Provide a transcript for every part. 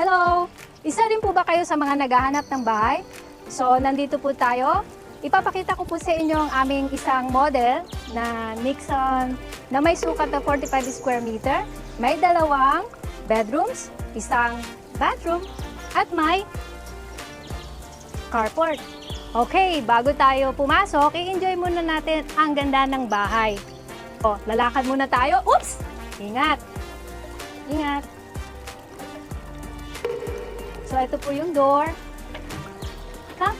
Hello! Isa rin po ba kayo sa mga naghahanap ng bahay? So, nandito po tayo. Ipapakita ko po sa inyo ang aming isang model na Nixon na may sukat na 45 square meter. May dalawang bedrooms, isang bathroom, at may carport. Okay, bago tayo pumasok, i-enjoy muna natin ang ganda ng bahay. O, lalakad muna tayo. Oops! Ingat! Ingat! So, ito po yung door. Come.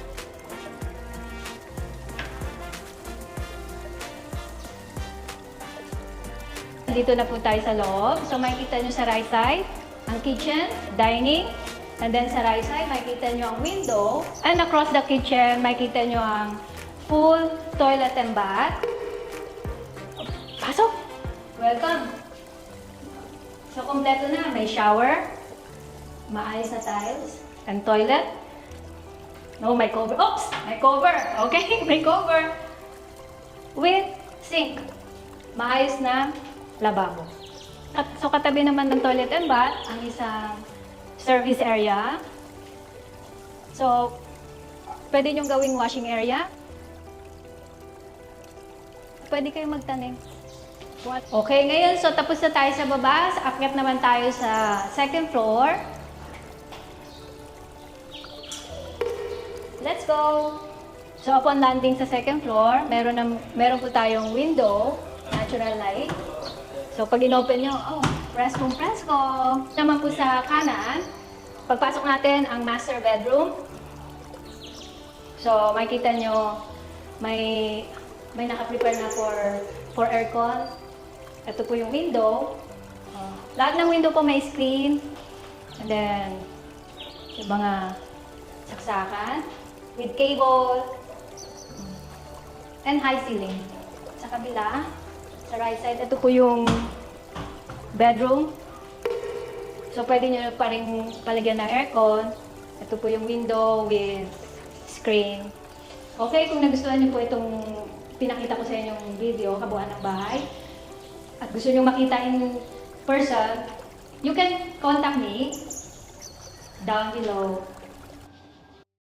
Dito na po tayo sa loob. So, makikita nyo sa right side, ang kitchen, dining, and then sa right side, makikita nyo ang window. And across the kitchen, makikita nyo ang full toilet and bath. Pasok! Welcome! So, kompleto na. May shower, maayos na tiles, and toilet. No, may cover. Oops! May cover. Okay, may cover. With sink. Maayos na lababo. So, katabi naman ng toilet and bath, ang isang service area. So, pwede nyong gawing washing area. Pwede kayong magtanim. What? Okay, ngayon, so tapos na tayo sa baba. Akyat naman tayo sa second floor. Let's go! So, upon landing sa second floor, meron po tayong window, natural light. So, pag in-open nyo, oh, presko. Naman po sa kanan, pagpasok natin ang master bedroom. So, makikita nyo, may naka-prepare na for aircon. Ito po yung window. Lahat ng window po may screen. And then, yung mga saksakan with cable and high ceiling. Sa kabila, sa right side, ito po yung bedroom. So, pwede nyo pa rin palagyan ng aircon. Ito po yung window with screen. Okay, kung nagustuhan nyo po itong pinakita ko sa inyong video, kabuuan ng bahay, at gusto nyo makita in person, you can contact me down below.